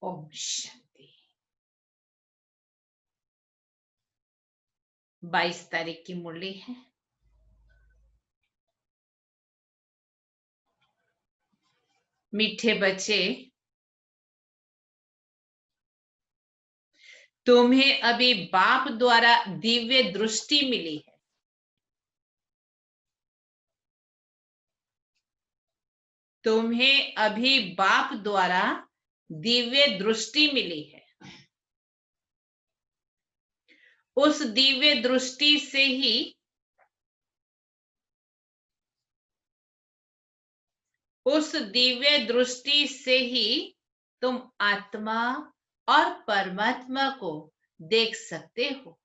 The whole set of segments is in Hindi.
ओम शांति। 22 तारीख की मुरली है। मीठे बच्चे, तुम्हें अभी बाप द्वारा दिव्य दृष्टि मिली है। तुम्हें अभी बाप द्वारा दिव्य दृष्टि मिली है। उस दिव्य दृष्टि से ही तुम आत्मा और परमात्मा को देख सकते हो।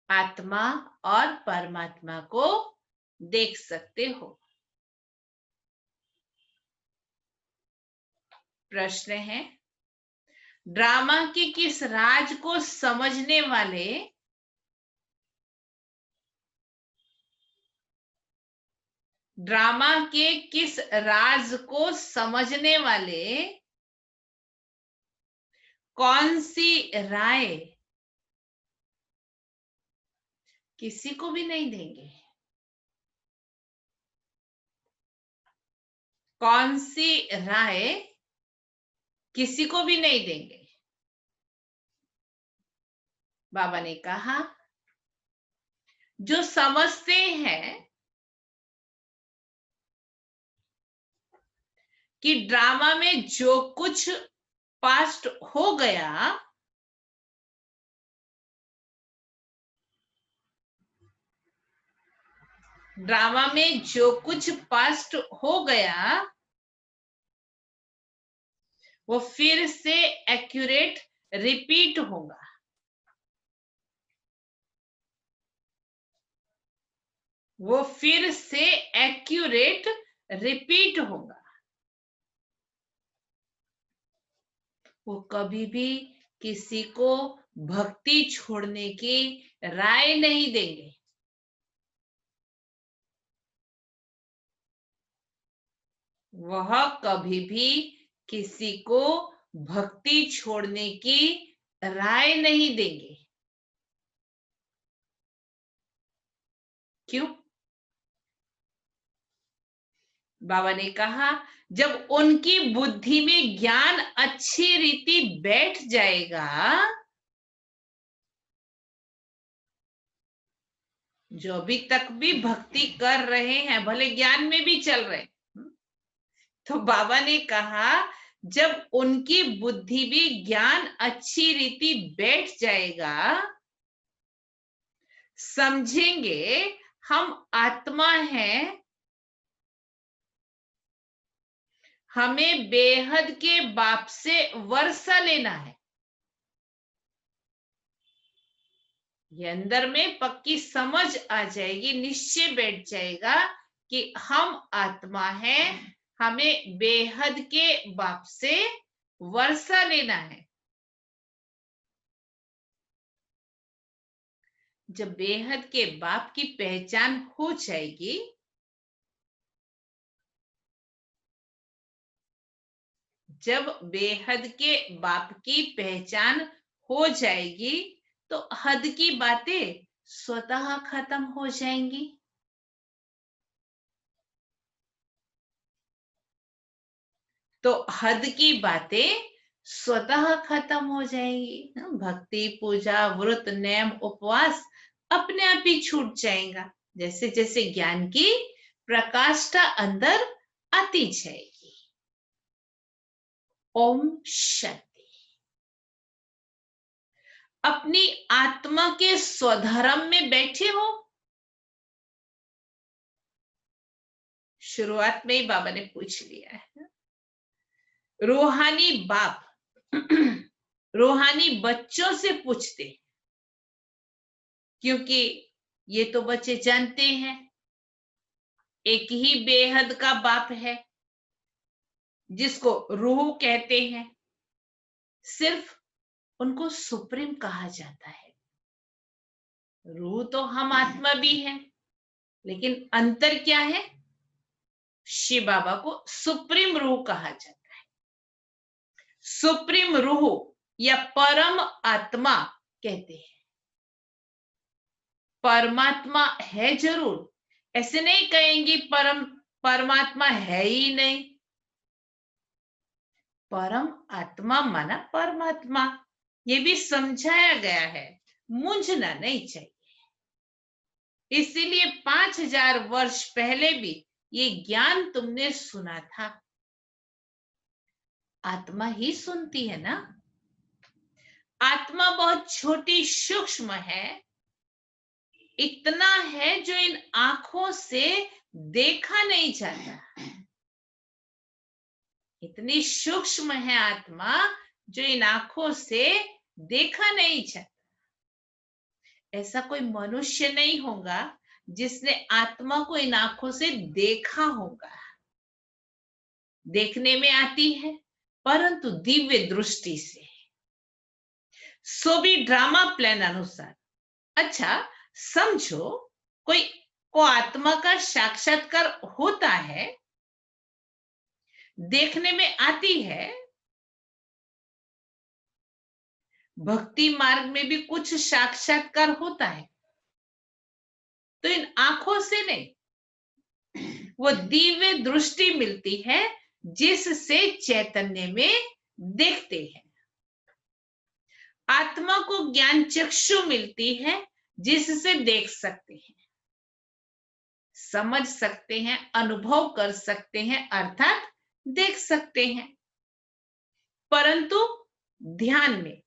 आत्मा और परमात्मा को देख सकते हो। प्रश्न है, ड्रामा के किस राज को समझने वाले ड्रामा के किस राज को समझने वाले कौन सी राय किसी को भी नहीं देंगे? कौन सी राय किसी को भी नहीं देंगे? बाबा ने कहा, जो समझते हैं कि ड्रामा में जो कुछ पास्ट हो गया, ड्रामा में जो कुछ पास्ट हो गया वो फिर से एक्यूरेट रिपीट होगा। वो फिर से एक्यूरेट रिपीट होगा। वो कभी भी किसी को भक्ति छोड़ने की राय नहीं देंगे। वह कभी भी किसी को भक्ति छोड़ने की राय नहीं देंगे। क्यों? बाबा ने कहा, जब उनकी बुद्धि में ज्ञान अच्छी रीति बैठ जाएगा, जो अभी तक भी भक्ति कर रहे हैं, भले ज्ञान में भी चल रहे हैं, तो बाबा ने कहा जब उनकी बुद्धि भी ज्ञान अच्छी रीति बैठ जाएगा, समझेंगे हम आत्मा हैं, हमें बेहद के बाप से वर्षा लेना है। ये अंदर में पक्की समझ आ जाएगी, निश्चय बैठ जाएगा कि हम आत्मा हैं, हमें बेहद के बाप से वर्षा लेना है। जब बेहद के बाप की पहचान हो जाएगी, जब बेहद के बाप की पहचान हो जाएगी तो हद की बातें स्वतः खत्म हो जाएंगी। तो हद की बातें स्वतः खत्म हो जाएंगी। भक्ति, पूजा, व्रत, नेम, उपवास अपने आप ही छूट जाएगा, जैसे जैसे ज्ञान की प्रकाष्ठा अंदर आती जाएगी। ओम शांति। अपनी आत्मा के स्वधर्म में बैठे हो। शुरुआत में ही बाबा ने पूछ लिया है। रूहानी बाप रूहानी बच्चों से पूछते, क्योंकि ये तो बच्चे जानते हैं एक ही बेहद का बाप है जिसको रूह कहते हैं। सिर्फ उनको सुप्रीम कहा जाता है। रूह तो हम आत्मा भी है, लेकिन अंतर क्या है? शिव बाबा को सुप्रीम रूह कहा जाता है। सुप्रीम रूह या परम आत्मा कहते हैं। परमात्मा है जरूर, ऐसे नहीं कहेंगे परमात्मा है ही नहीं। परम आत्मा माना परमात्मा, ये भी समझाया गया है, मूंझना नहीं चाहिए। इसीलिए 5000 वर्ष पहले भी ये ज्ञान तुमने सुना था। आत्मा ही सुनती है ना। आत्मा बहुत छोटी सूक्ष्म है, इतना है जो इन आंखों से देखा नहीं जाता। इतनी सूक्ष्म है आत्मा जो इन आंखों से देखा नहीं जाता। ऐसा कोई मनुष्य नहीं होगा जिसने आत्मा को इन आंखों से देखा होगा। देखने में आती है, परंतु दिव्य दृष्टि से, सो भी ड्रामा प्लान अनुसार। अच्छा समझो, कोई को आत्मा का साक्षात्कार होता है, देखने में आती है। भक्ति मार्ग में भी कुछ साक्षात्कार होता है, तो इन आंखों से नहीं, वो दिव्य दृष्टि मिलती है जिससे चैतन्य में देखते हैं। आत्मा को ज्ञान चक्षु मिलती है जिससे देख सकते हैं, समझ सकते हैं, अनुभव कर सकते हैं, अर्थात देख सकते हैं। परंतु ध्यान में,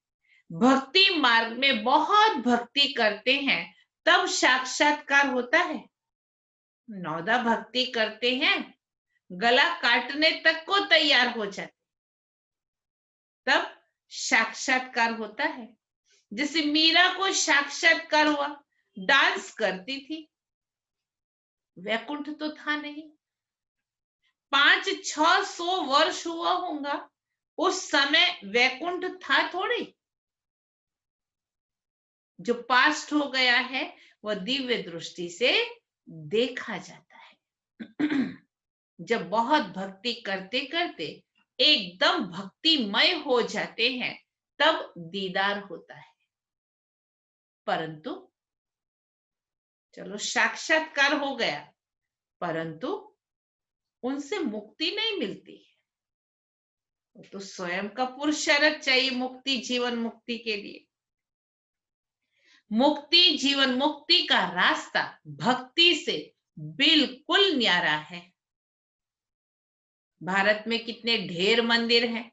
भक्ति मार्ग में बहुत भक्ति करते हैं तब साक्षात्कार होता है। नौदा भक्ति करते हैं, गला काटने तक को तैयार हो जाते, तब साक्षात्कार होता है। जैसे मीरा को साक्षात्कार हुआ, डांस करती थी, वैकुंठ तो था नहीं। 500-600 वर्ष हुआ होगा, उस समय वैकुंठ था थोड़ी। जो पास्ट हो गया है वह दिव्य दृष्टि से देखा जाता है। जब बहुत भक्ति करते करते एकदम भक्तिमय हो जाते हैं, तब दीदार होता है। परंतु चलो साक्षात्कार हो गया, परंतु उनसे मुक्ति नहीं मिलती है। तो स्वयं का पुरुषार्थ चाहिए मुक्ति, जीवन मुक्ति के लिए। मुक्ति, जीवन मुक्ति का रास्ता भक्ति से बिल्कुल न्यारा है। भारत में कितने ढेर मंदिर हैं।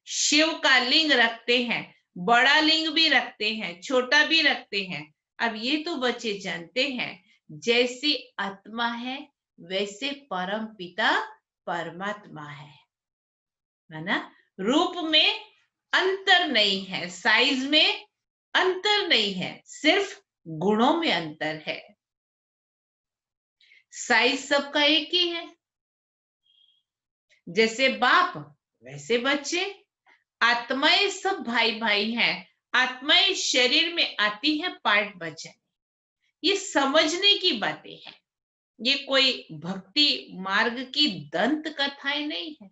शिव का लिंग रखते हैं, बड़ा लिंग भी रखते हैं, छोटा भी रखते हैं। अब ये तो बच्चे जानते हैं, जैसी आत्मा है वैसे परम पिता परमात्मा है ना। रूप में अंतर नहीं है, साइज में अंतर नहीं है, सिर्फ गुणों में अंतर है। साइज सबका एक ही है, जैसे बाप वैसे बच्चे। आत्माएं सब भाई भाई हैं, आत्माएं शरीर में आती है पार्ट बचाने। ये समझने की बातें हैं, ये कोई भक्ति मार्ग की दंत कथाएं नहीं है।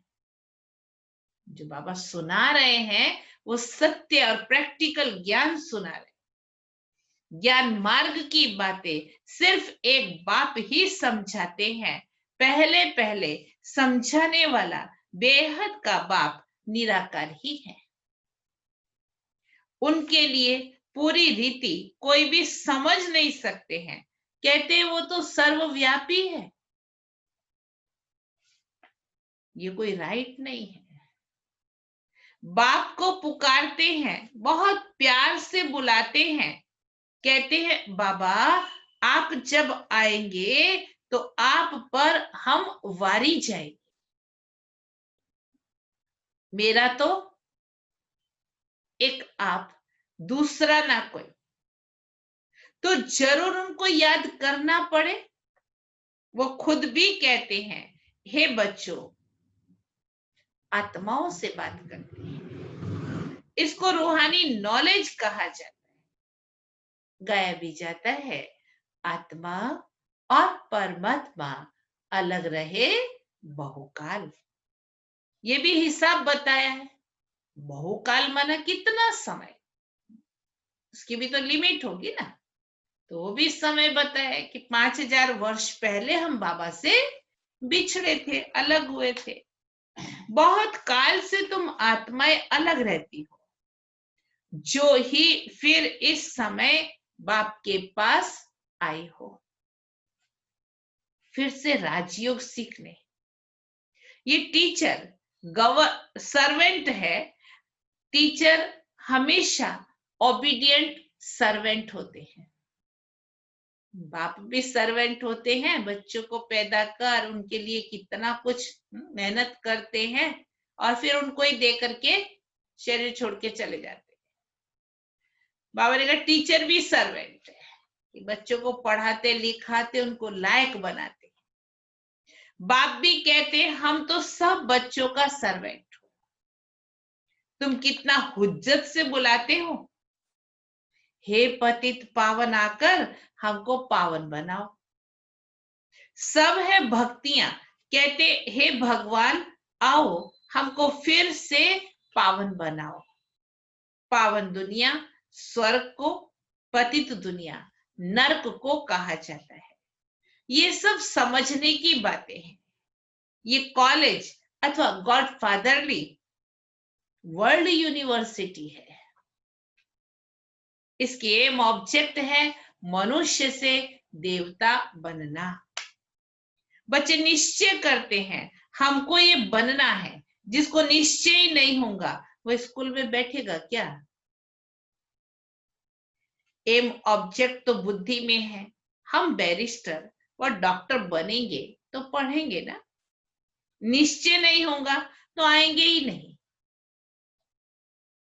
जो बाबा सुना रहे हैं वो सत्य और प्रैक्टिकल ज्ञान सुना रहे। ज्ञान मार्ग की बातें सिर्फ एक बाप ही समझाते हैं। पहले पहले समझाने वाला बेहद का बाप निराकार ही है। उनके लिए पूरी रीति कोई भी समझ नहीं सकते हैं, कहते हैं वो तो सर्वव्यापी है। ये कोई राइट नहीं है। बाप को पुकारते हैं, बहुत प्यार से बुलाते हैं, कहते हैं बाबा आप जब आएंगे तो आप पर हम वारी जाएंगे। मेरा तो एक आप, दूसरा ना कोई, तो जरूर उनको याद करना पड़े। वो खुद भी कहते हैं, हे बच्चों, आत्माओं से बात करते हैं। इसको रूहानी नॉलेज कहा जाता है। गाया भी जाता है, आत्मा और परमात्मा अलग रहे बहुकाल। ये भी हिसाब बताया है। बहुकाल माना कितना समय, उसकी भी तो लिमिट होगी ना। तो वो भी समय बताया कि 5000 वर्ष पहले हम बाबा से बिछड़े थे, अलग हुए थे। बहुत काल से तुम आत्माएं अलग रहती हो, जो ही फिर इस समय बाप के पास आई हो, फिर से राजयोग सीखने। ये टीचर सर्वेंट है। टीचर हमेशा ओबीडियंट सर्वेंट होते हैं। बाप भी सर्वेंट होते हैं, बच्चों को पैदा कर उनके लिए कितना कुछ मेहनत करते हैं और फिर उनको ही दे करके शरीर छोड़ के चले जाते हैं। बाबा ने कहा टीचर भी सर्वेंट है, कि बच्चों को पढ़ाते लिखाते उनको लायक बनाते। बाप भी कहते हैं हम तो सब बच्चों का सर्वेंट हो, तुम कितना हुज्जत से बुलाते हो, हे पतित पावन आकर हमको पावन बनाओ। सब है भक्तियां, कहते हे भगवान आओ हमको फिर से पावन बनाओ। पावन दुनिया स्वर्ग को, पतित दुनिया नरक को कहा जाता है। ये सब समझने की बातें हैं। ये कॉलेज अथवा गॉड फादरली वर्ल्ड यूनिवर्सिटी है। इसके एम ऑब्जेक्ट है मनुष्य से देवता बनना। बच्चे निश्चय करते हैं हमको ये बनना है। जिसको निश्चय ही नहीं होगा वो स्कूल में बैठेगा क्या? एम ऑब्जेक्ट तो बुद्धि में है। हम बैरिस्टर और डॉक्टर बनेंगे तो पढ़ेंगे ना। निश्चय नहीं होगा तो आएंगे ही नहीं।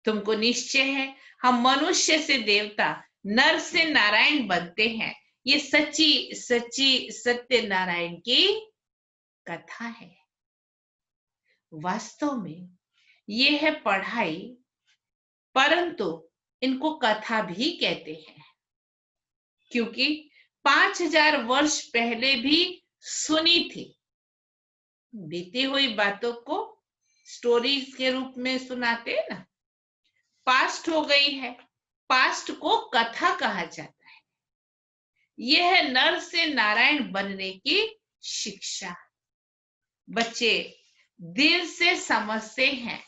तुमको निश्चय है हम मनुष्य से देवता, नर से नारायण बनते हैं। ये सच्ची सच्ची सत्य नारायण की कथा है। वास्तव में ये है पढ़ाई, परंतु इनको कथा भी कहते हैं, क्योंकि 5000 वर्ष पहले भी सुनी थी। बीती हुई बातों को स्टोरीज के रूप में सुनाते हैं ना। पास्ट हो गई है, पास्ट को कथा कहा जाता है। यह है नर से नारायण बनने की शिक्षा। बच्चे दिल से समझते हैं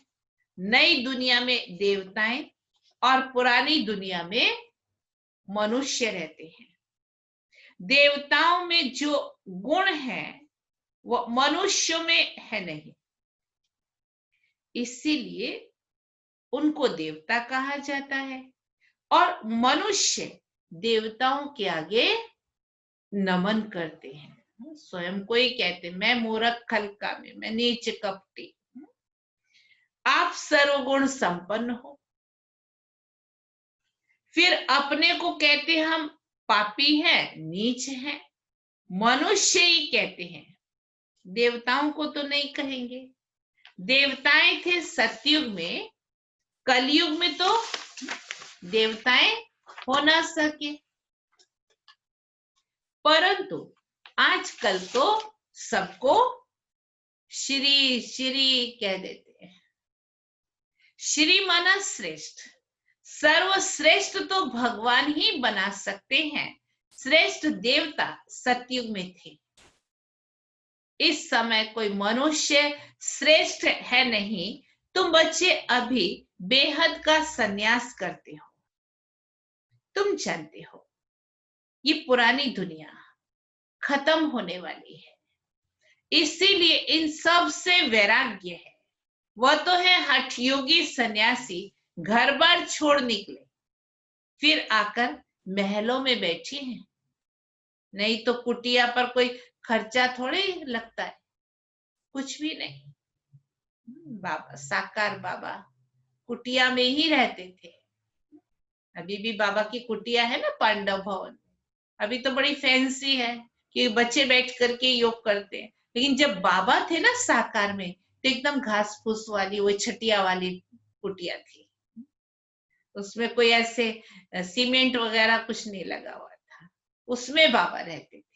नई दुनिया में देवताएं और पुरानी दुनिया में मनुष्य रहते हैं। देवताओं में जो गुण है वो मनुष्यों में है नहीं, इसीलिए उनको देवता कहा जाता है। और मनुष्य देवताओं के आगे नमन करते हैं। स्वयं को ही कहते मैं मूर्ख खलका में, मैं नीच कपटी, आप सर्वगुण संपन्न हो। फिर अपने को कहते हम पापी हैं, नीच हैं। मनुष्य ही कहते हैं, देवताओं को तो नहीं कहेंगे। देवताएं थे सतयुग में, कलयुग में तो देवताएं हो ना सके। परंतु आजकल तो सबको श्री श्री कह देते हैं। श्री माना श्रेष्ठ। सर्वश्रेष्ठ तो भगवान ही बना सकते हैं। श्रेष्ठ देवता सतयुग में थे। इस समय कोई मनुष्य श्रेष्ठ है नहीं। तुम बच्चे अभी बेहद का सन्यास करते हो। तुम जानते हो ये पुरानी दुनिया खत्म होने वाली है, इसीलिए इन सब से वैराग्य है। वह तो है हठयोगी सन्यासी, घर बार छोड़ निकले, फिर आकर महलों में बैठी हैं। नहीं तो कुटिया पर कोई खर्चा थोड़े लगता है, कुछ भी नहीं। बाबा साकार बाबा कुटिया में ही रहते थे। अभी भी बाबा की कुटिया है ना पांडव भवन, अभी तो बड़ी फैंसी है, कि बच्चे बैठ करके योग करते हैं, लेकिन जब बाबा थे ना साकार में, तो एकदम घास फूस वाली वो छटिया वाली कुटिया थी, उसमें कोई ऐसे सीमेंट वगैरह कुछ नहीं लगा हुआ था, उसमें बाबा रहते थे।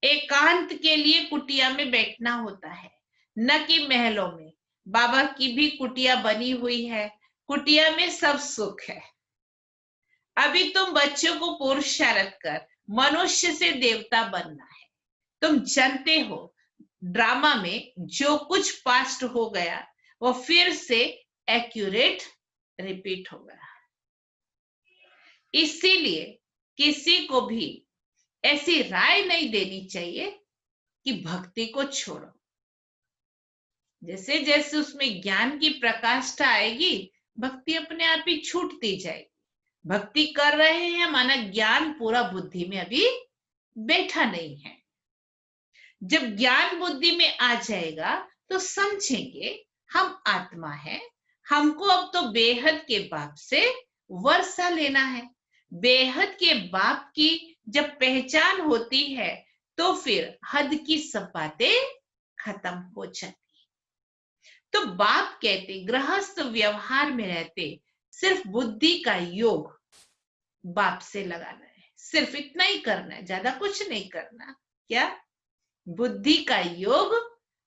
एकांत के लिए कुटिया में बैठना होता है, न कि महलों में। बाबा की भी कुटिया बनी हुई है, कुटिया में सब सुख है। अभी तुम बच्चों को पुरुषार्थ कर मनुष्य से देवता बनना है। तुम जानते हो ड्रामा में जो कुछ पास्ट हो गया वो फिर से एक्यूरेट रिपीट होगा। इसीलिए किसी को भी ऐसी राय नहीं देनी चाहिए कि भक्ति को छोड़ो। जैसे जैसे उसमें ज्ञान की प्रकाष्ठा आएगी, भक्ति अपने आप ही छूटती जाएगी। भक्ति कर रहे हैं माना ज्ञान पूरा बुद्धि में अभी बैठा नहीं है। जब ज्ञान बुद्धि में आ जाएगा तो समझेंगे हम आत्मा है, हमको अब तो बेहद के बाप से वर्षा लेना है। बेहद के बाप की जब पहचान होती है तो फिर हद की सब बातें खत्म हो जाती। तो बाप कहते गृहस्थ व्यवहार में रहते सिर्फ बुद्धि का योग बाप से लगाना है, सिर्फ इतना ही करना है, ज्यादा कुछ नहीं करना। क्या? बुद्धि का योग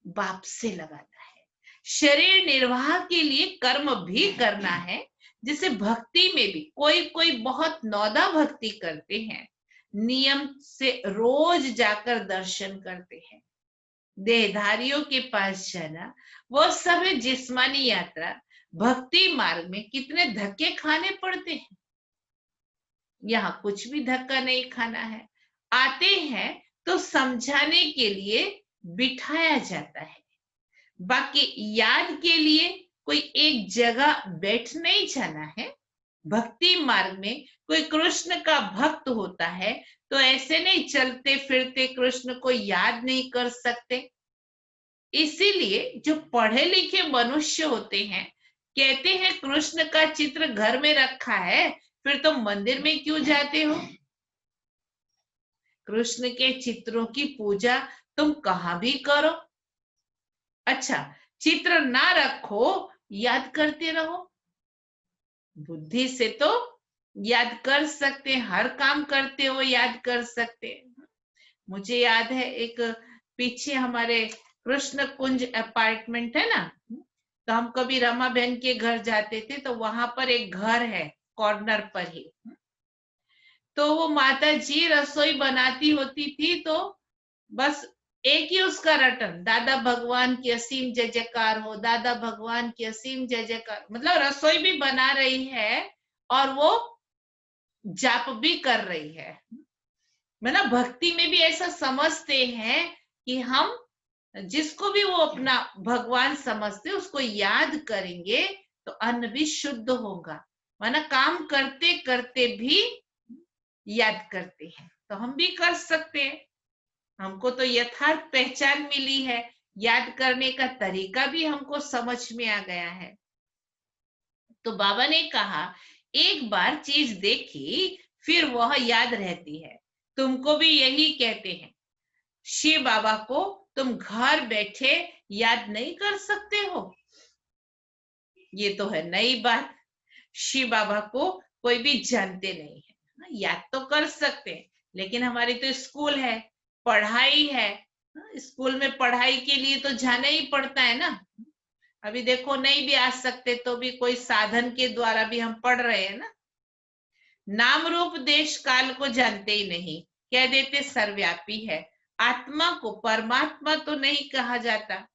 बाप से लगाना है। शरीर निर्वाह के लिए कर्म भी करना है। जैसे भक्ति में भी कोई कोई बहुत नौदा भक्ति करते हैं, नियम से रोज जाकर दर्शन करते हैं। देहधारियों के पास जाना वो सब है जिस्मानी यात्रा। भक्ति मार्ग में कितने धक्के खाने पड़ते हैं, यहाँ कुछ भी धक्का नहीं खाना है। आते हैं तो समझाने के लिए बिठाया जाता है, बाकी याद के लिए कोई एक जगह बैठ नहीं जाना है। भक्ति मार्ग में कोई कृष्ण का भक्त होता है तो ऐसे नहीं चलते फिरते कृष्ण को याद नहीं कर सकते। इसीलिए जो पढ़े लिखे मनुष्य होते हैं कहते हैं कृष्ण का चित्र घर में रखा है, फिर तुम मंदिर में क्यों जाते हो? कृष्ण के चित्रों की पूजा तुम कहां भी करो। अच्छा, चित्र ना रखो, याद करते रहो। बुद्धि से तो याद कर सकते, हर काम करते हो याद कर सकते। मुझे याद है एक पीछे हमारे कृष्ण कुंज अपार्टमेंट है ना, तो हम कभी रमा बहन के घर जाते थे तो वहां पर एक घर है कॉर्नर पर ही, तो वो माता जी रसोई बनाती होती थी तो बस एक ही उसका रटन, दादा भगवान की असीम जय जयकार हो, दादा भगवान की असीम जय जयकार। मतलब रसोई भी बना रही है और वो जाप भी कर रही है। मतलब भक्ति में भी ऐसा समझते हैं कि हम जिसको भी वो अपना भगवान समझते उसको याद करेंगे तो अन्न भी शुद्ध होगा। माना काम करते करते भी याद करते हैं तो हम भी कर सकते हैं। हमको तो यथार्थ पहचान मिली है, याद करने का तरीका भी हमको समझ में आ गया है। तो बाबा ने कहा एक बार चीज देखी फिर वह याद रहती है। तुमको भी यही कहते हैं। शिव बाबा को तुम घर बैठे याद नहीं कर सकते हो? ये तो है नई बात। शिव बाबा को कोई भी जानते नहीं है, याद तो कर सकते हैं, लेकिन हमारी तो स्कूल है, पढ़ाई है। स्कूल में पढ़ाई के लिए तो जाना ही पड़ता है ना। अभी देखो नहीं भी आ सकते तो भी कोई साधन के द्वारा भी हम पढ़ रहे हैं ना। नाम रूप देश काल को जानते ही नहीं, कह देते सर्वव्यापी है। आत्मा को परमात्मा तो नहीं कहा जाता।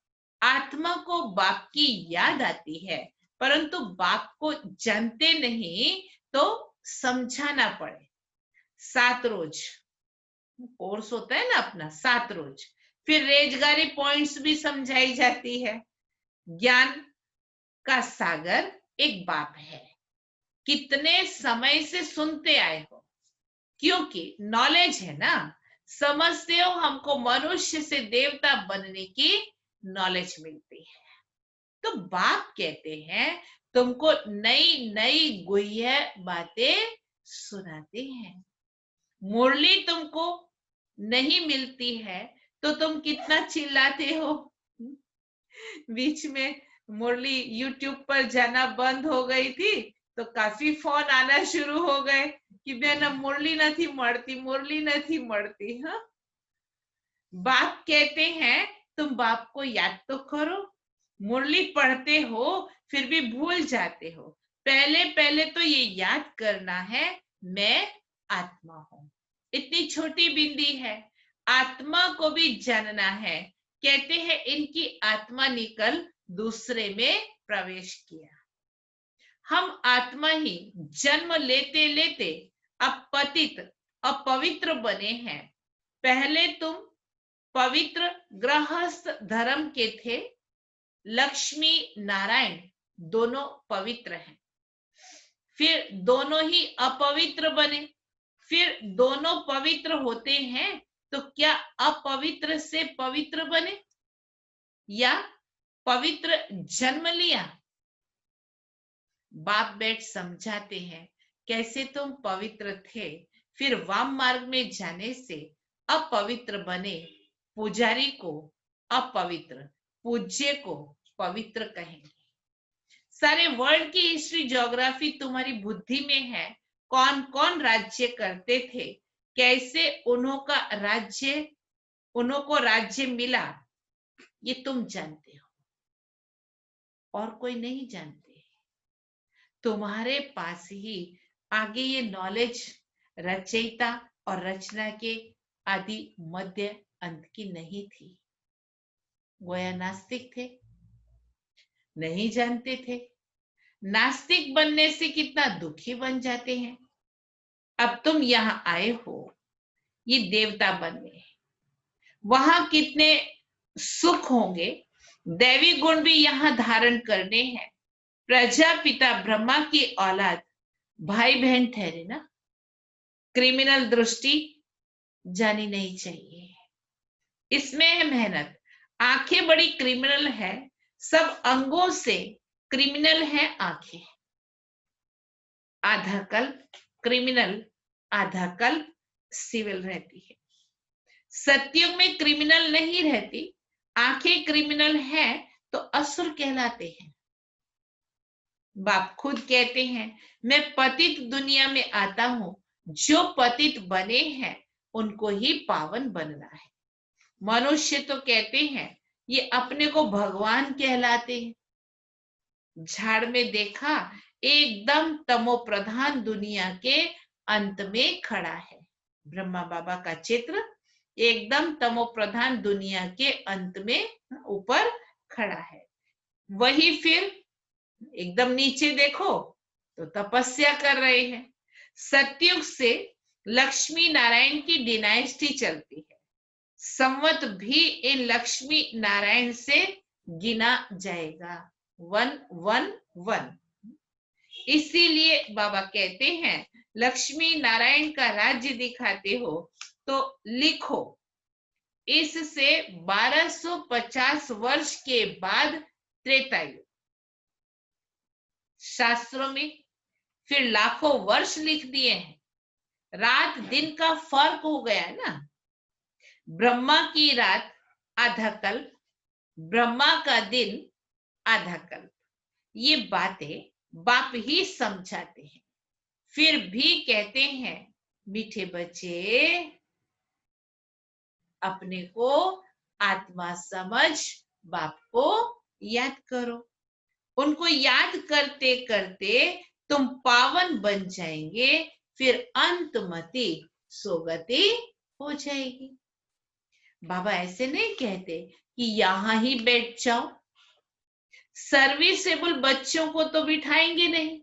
आत्मा को बाप की याद आती है, परंतु बाप को जानते नहीं तो समझाना पड़े। 7 रोज कोर्स होता है ना अपना, 7 रोज, फिर रेजगारी पॉइंट्स भी समझाई जाती है। ज्ञान का सागर एक बाप है। कितने समय से सुनते आए हो, क्योंकि नॉलेज है ना। समझते हो हमको मनुष्य से देवता बनने की नॉलेज मिलती है। तो बाप कहते हैं तुमको नई नई गुह्य बातें सुनाते हैं। मुरली तुमको नहीं मिलती है तो तुम कितना चिल्लाते हो। बीच में मुरली यूट्यूब पर जाना बंद हो गई थी तो काफी फोन आना शुरू हो गए कि बेन मुरली नहीं मरती, मुरली नहीं मरती। हाँ, बाप कहते हैं तुम बाप को याद तो करो। मुरली पढ़ते हो फिर भी भूल जाते हो। पहले पहले तो ये याद करना है, मैं आत्मा हूं। इतनी छोटी बिंदी है, आत्मा को भी जानना है। कहते हैं इनकी आत्मा निकल दूसरे में प्रवेश किया। हम आत्मा ही जन्म लेते लेते अब पतित अपवित्र बने हैं। पहले तुम पवित्र गृहस्थ धर्म के थे। लक्ष्मी नारायण दोनों पवित्र हैं, फिर दोनों ही अपवित्र बने। फिर दोनों पवित्र होते हैं तो क्या अपवित्र से पवित्र बने या पवित्र जन्म लिया? बाप बेट समझाते हैं कैसे तुम पवित्र थे, फिर वाम मार्ग में जाने से अपवित्र बने। पुजारी को अपवित्र, पूज्य को पवित्र कहेंगे। सारे वर्ल्ड की हिस्ट्री ज्योग्राफी तुम्हारी बुद्धि में है। कौन कौन राज्य करते थे, कैसे उन्हों को राज्य मिला, ये तुम जानते हो और कोई नहीं जानते। तुम्हारे पास ही आगे ये नॉलेज रचयिता और रचना के आदि मध्य अंत की नहीं थी। गोया नास्तिक थे, नहीं जानते थे। नास्तिक बनने से कितना दुखी बन जाते हैं। अब तुम यहां आए हो ये देवता बनने, वहां कितने सुख होंगे। दैवी गुण भी यहां धारण करने हैं। प्रजापिता ब्रह्मा की औलाद भाई बहन ठहरे ना। क्रिमिनल दृष्टि जानी नहीं चाहिए, इसमें है मेहनत। आंखें बड़ी क्रिमिनल है, सब अंगों से क्रिमिनल है आंखें। आधा कल्प क्रिमिनल, आधा कल्प सिविल रहती है। सत्युग में क्रिमिनल नहीं रहती, आंखें क्रिमिनल है तो असुर कहलाते हैं। बाप खुद कहते हैं मैं पतित दुनिया में आता हूं, जो पतित बने हैं उनको ही पावन बनना है। मनुष्य तो कहते हैं ये अपने को भगवान कहलाते हैं। झाड़ में देखा एकदम तमो प्रधान दुनिया के अंत में खड़ा है। ब्रह्मा बाबा का चित्र एकदम तमो प्रधान दुनिया के अंत में ऊपर खड़ा है। वही फिर एकदम नीचे देखो तो तपस्या कर रहे हैं। सतयुग से लक्ष्मी नारायण की डिनाइस्टी चलती है। संवत भी इन लक्ष्मी नारायण से गिना जाएगा, 111। इसीलिए बाबा कहते हैं लक्ष्मी नारायण का राज्य दिखाते हो तो लिखो, इससे 1250 वर्ष के बाद त्रेता युग। शास्त्रों में फिर लाखों वर्ष लिख दिए हैं। रात दिन का फर्क हो गया ना। ब्रह्मा की रात आधा कल्प, ब्रह्मा का दिन आधा कल्प। ये बातें बाप ही समझाते हैं। फिर भी कहते हैं मीठे बच्चे अपने को आत्मा समझ बाप को याद करो। उनको याद करते करते तुम पावन बन जाएंगे, फिर अंतमति सोगति हो जाएगी। बाबा ऐसे नहीं कहते कि यहां ही बैठ जाओ। सर्विसेबल बच्चों को तो बिठाएंगे नहीं।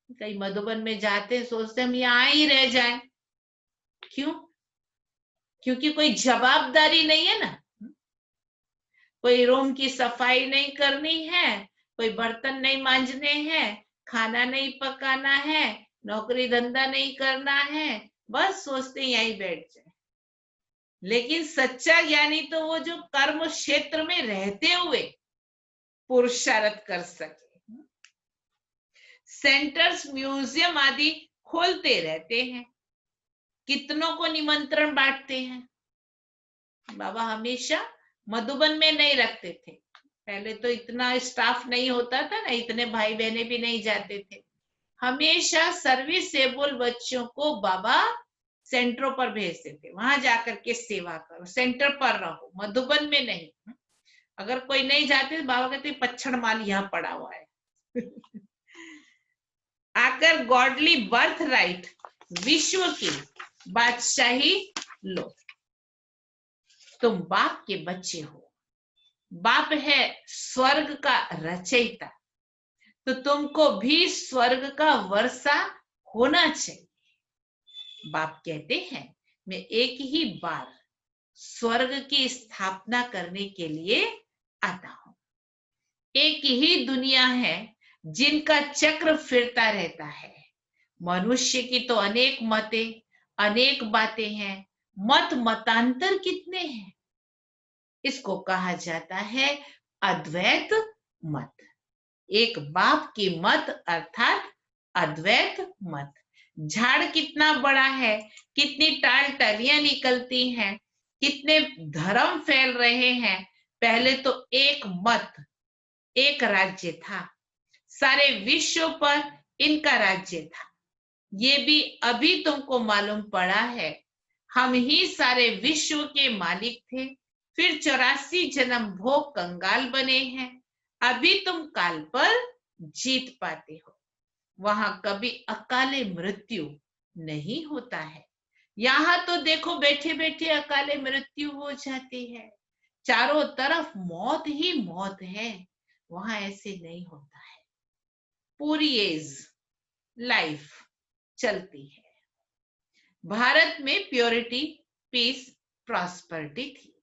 कई मधुबन में जाते सोचते हम यहां ही रह जाएं। क्यों? क्योंकि कोई जवाबदारी नहीं है ना। कोई रूम की सफाई नहीं करनी है, कोई बर्तन नहीं मांजने हैं, खाना नहीं पकाना है, नौकरी धंधा नहीं करना है, बस सोचते यहीं बैठ जाए। लेकिन सच्चा ज्ञानी तो वो जो कर्म क्षेत्र में रहते हुए पुरुषार्थ कर सके। सेंटर्स म्यूजियम आदि खोलते रहते हैं। कितनों को निमंत्रण बांटते हैं। बाबा हमेशा मधुबन में नहीं रखते थे, पहले तो इतना स्टाफ नहीं होता था ना, इतने भाई बहने भी नहीं जाते थे। हमेशा सर्विसेबल बच्चों को बाबा सेंटरों पर भेजते थे, वहां जाकर के सेवा करो, सेंटर पर रहो, मधुबन में नहीं। अगर कोई नहीं जाते तो बाबा कहते पच्छड़ माल यहाँ पड़ा हुआ है। आकर गॉडली बर्थ राइट, विश्व की बादशाही लो। तुम बाप के बच्चे हो, बाप है स्वर्ग का रचयिता, तो तुमको भी स्वर्ग का वर्षा होना चाहिए। बाप कहते हैं मैं एक ही बार स्वर्ग की स्थापना करने के लिए आता हूं। एक ही दुनिया है जिनका चक्र फिरता रहता है। मनुष्य की तो अनेक मतें, अनेक बातें हैं, मत मतांतर कितने हैं। इसको कहा जाता है अद्वैत मत। एक बाप की मत अर्थात अद्वैत मत। झाड़ कितना बड़ा है, कितनी टाल टलियां निकलती हैं, कितने धर्म फैल रहे हैं। पहले तो एक मत, एक राज्य था, सारे विश्व पर इनका राज्य था। ये भी अभी तुमको मालूम पड़ा है। हम ही सारे विश्व के मालिक थे, फिर 84 जन्म भोग कंगाल बने हैं। अभी तुम काल पर जीत पाते हो। वहां कभी अकाले मृत्यु नहीं होता है। यहाँ तो देखो बैठे बैठे अकाले मृत्यु हो जाती है, चारों तरफ मौत ही मौत है। वहां ऐसे नहीं होता है, पूरी एज लाइफ चलती है। भारत में प्योरिटी, पीस, प्रॉस्पेरिटी थी।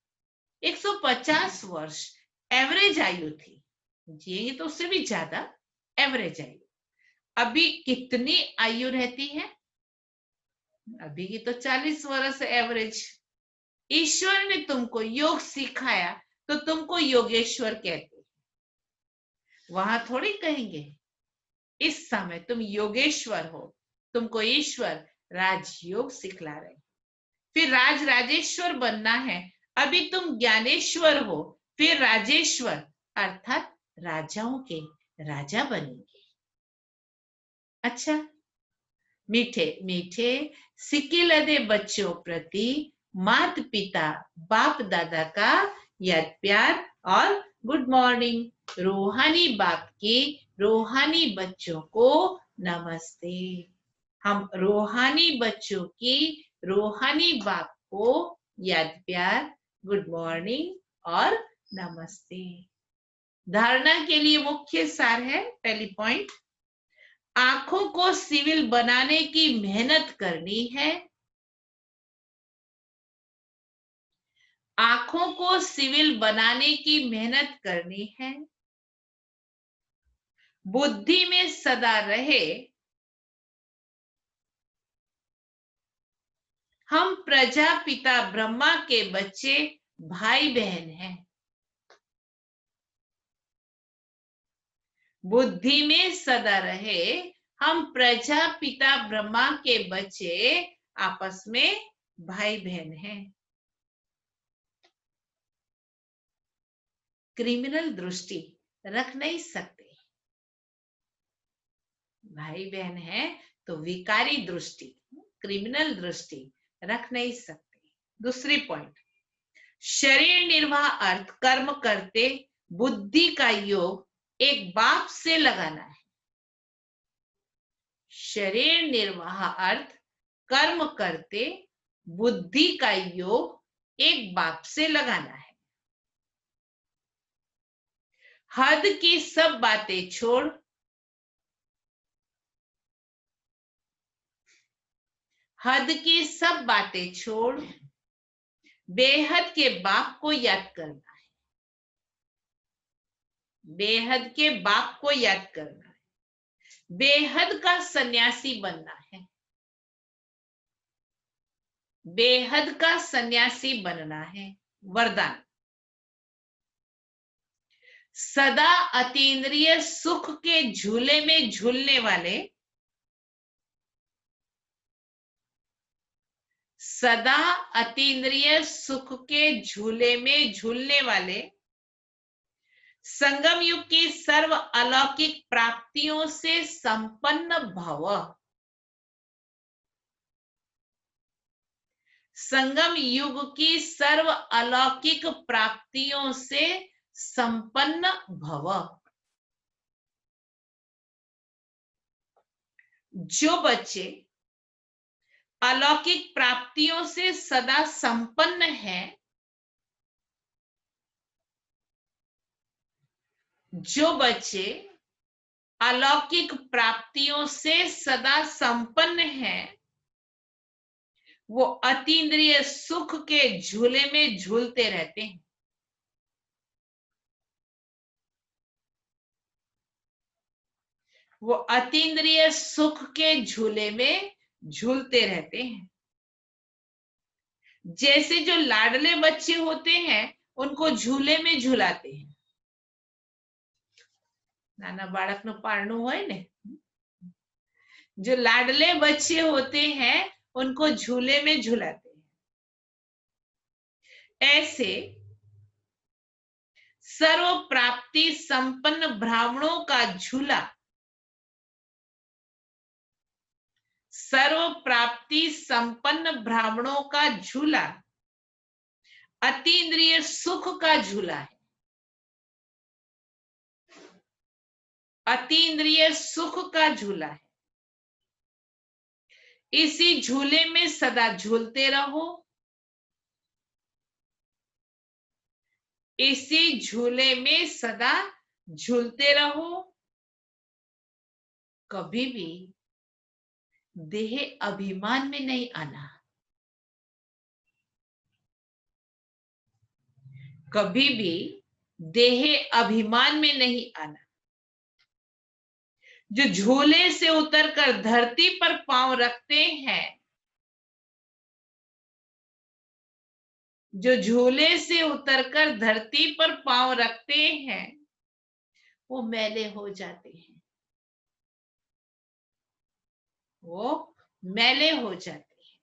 150 वर्ष एवरेज आयु थी, जिएंगे तो उससे भी ज्यादा एवरेज आयु। अभी कितनी आयु रहती है? अभी की तो 40 वर्ष एवरेज। ईश्वर ने तुमको योग सिखाया तो तुमको योगेश्वर कहते हैं। वहां थोड़ी कहेंगे इस समय तुम योगेश्वर हो, तुमको ईश्वर राजयोग सिखला रहे। फिर राज राजेश्वर बनना है। अभी तुम ज्ञानेश्वर हो, फिर राजेश्वर अर्थात राजाओं के राजा बनेंगे। अच्छा, मीठे मीठे सिकिलदे बच्चों प्रति मात पिता बाप दादा का याद प्यार और गुड मॉर्निंग। रूहानी बाप की रूहानी बच्चों को नमस्ते। हम रूहानी बच्चों की रूहानी बाप को याद प्यार, गुड मॉर्निंग और नमस्ते। धारणा के लिए मुख्य सार है, पहली पॉइंट, आंखों को सिविल बनाने की मेहनत करनी है। आंखों को सिविल बनाने की मेहनत करनी है। बुद्धि में सदा रहे हम प्रजापिता ब्रह्मा के बच्चे भाई बहन हैं। बुद्धि में सदा रहे हम प्रजापिता ब्रह्मा के बच्चे आपस में भाई बहन हैं। क्रिमिनल दृष्टि रख नहीं सकते। भाई बहन है तो विकारी दृष्टि, क्रिमिनल दृष्टि रख नहीं सकते। दूसरी पॉइंट, शरीर निर्वाह अर्थ कर्म करते बुद्धि का योग एक बाप से लगाना है। शरीर निर्वाह अर्थ कर्म करते बुद्धि का योग एक बाप से लगाना है। हद की सब बातें छोड़ हद की सब बातें छोड़ बेहद के बाप को याद करना है। बेहद के बाप को याद करना है। बेहद का सन्यासी बनना है। बेहद का सन्यासी बनना है। वरदान, सदा अतीन्द्रिय सुख के झूले में झूलने वाले सदा अतीन्द्रिय सुख के झूले में झूलने वाले संगम युग की सर्व अलौकिक प्राप्तियों से संपन्न भव। संगम युग की सर्व अलौकिक प्राप्तियों से संपन्न भव। जो बच्चे अलौकिक प्राप्तियों से सदा संपन्न हैं, जो बच्चे अलौकिक प्राप्तियों से सदा संपन्न हैं, वो अतीन्द्रिय सुख के झूले में झूलते रहते हैं। वो अतीन्द्रिय सुख के झूले में झूलते रहते हैं। जैसे जो लाडले बच्चे होते हैं उनको झूले में झूलाते हैं। नाना बाळक नु पारणु होय ने, जो लाडले बच्चे होते हैं उनको झूले में झूलाते हैं। ऐसे सर्व प्राप्ति संपन्न ब्राह्मणों का झूला, सर्व प्राप्ति संपन्न ब्राह्मणों का झूला अतीन्द्रिय सुख का झूला है। अतीन्द्रिय सुख का झूला है। इसी झूले में सदा झूलते रहो। इसी झूले में सदा झूलते रहो। कभी भी देह अभिमान में नहीं आना। कभी भी देह अभिमान में नहीं आना। जो झूले से उतरकर धरती पर पांव रखते हैं, जो झूले से उतरकर धरती पर पांव रखते हैं, वो मैले हो जाते हैं। वो मैले हो जाते हैं।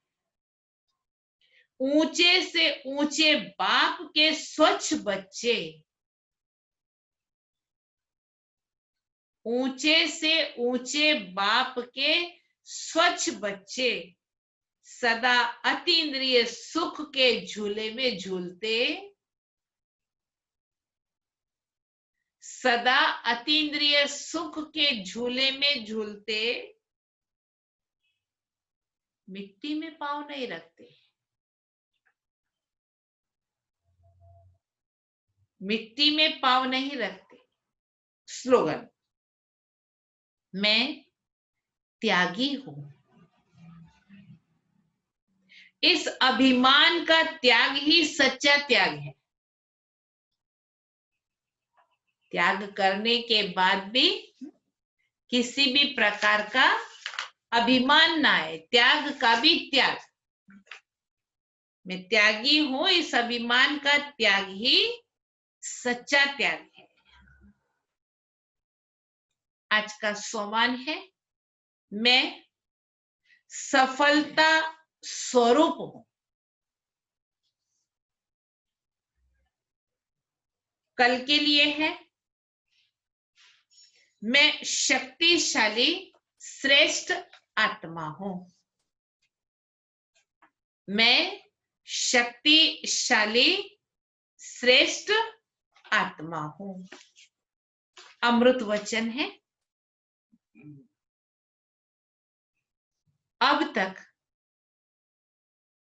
ऊंचे से ऊंचे बाप के स्वच्छ बच्चे, ऊंचे से ऊंचे बाप के स्वच्छ बच्चे सदा अतीन्द्रिय सुख के झूले में झूलते, सदा अतीन्द्रिय सुख के झूले में झूलते, मिट्टी में पांव नहीं रखते। मिट्टी में पांव नहीं रखते। स्लोगन, मैं त्यागी हूं। इस अभिमान का त्याग ही सच्चा त्याग है। त्याग करने के बाद भी किसी भी प्रकार का अभिमान ना आए। त्याग का भी त्याग, मैं त्यागी हूं, इस अभिमान का त्याग ही सच्चा त्याग है। आज का सोमान है, मैं सफलता स्वरूप हूं। कल के लिए है, मैं शक्तिशाली श्रेष्ठ आत्मा हूं। मैं शक्तिशाली श्रेष्ठ आत्मा हूं। अमृत वचन है। अब तक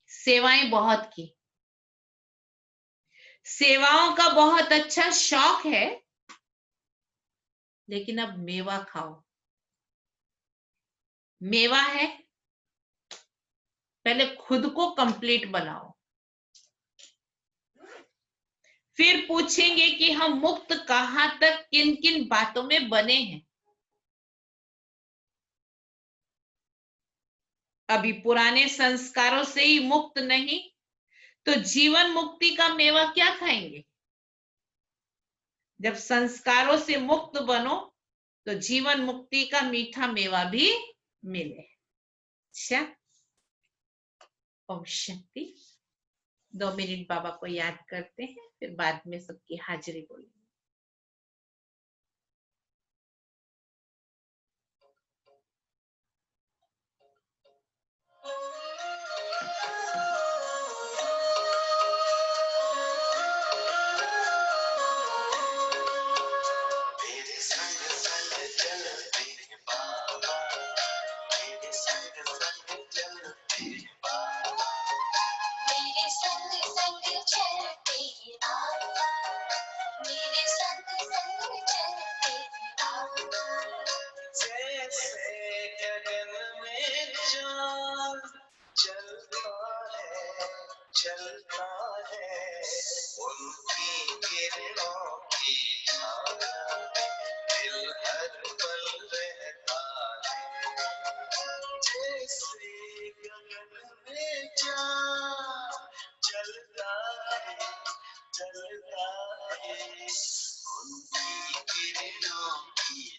सेवाएं बहुत की, सेवाओं का बहुत अच्छा शौक है, लेकिन अब मेवा खाओ। मेवा है, पहले खुद को कंप्लीट बनाओ। फिर पूछेंगे कि हम मुक्त कहां तक किन किन बातों में बने हैं। अभी पुराने संस्कारों से ही मुक्त नहीं तो जीवन मुक्ति का मेवा क्या खाएंगे। जब संस्कारों से मुक्त बनो तो जीवन मुक्ति का मीठा मेवा भी मिले। अच्छा। ओम शक्ति। 2 मिनट बाबा को याद करते हैं, फिर बाद में सबकी हाजिरी बोलेंगे। मेरे संग संग चलते बाबा, मेरे संग संग चलते बाबा, मेरे संग संग चलते बाबा, मेरे संग संग चलते बाबा। जैसे गगन में चाँद चलता है, चलता है, उनकी किरणों की छाया दिल हर पल रहता है। जैसे गगन में चाँद चलता है, चलता है, उनकी किरणों की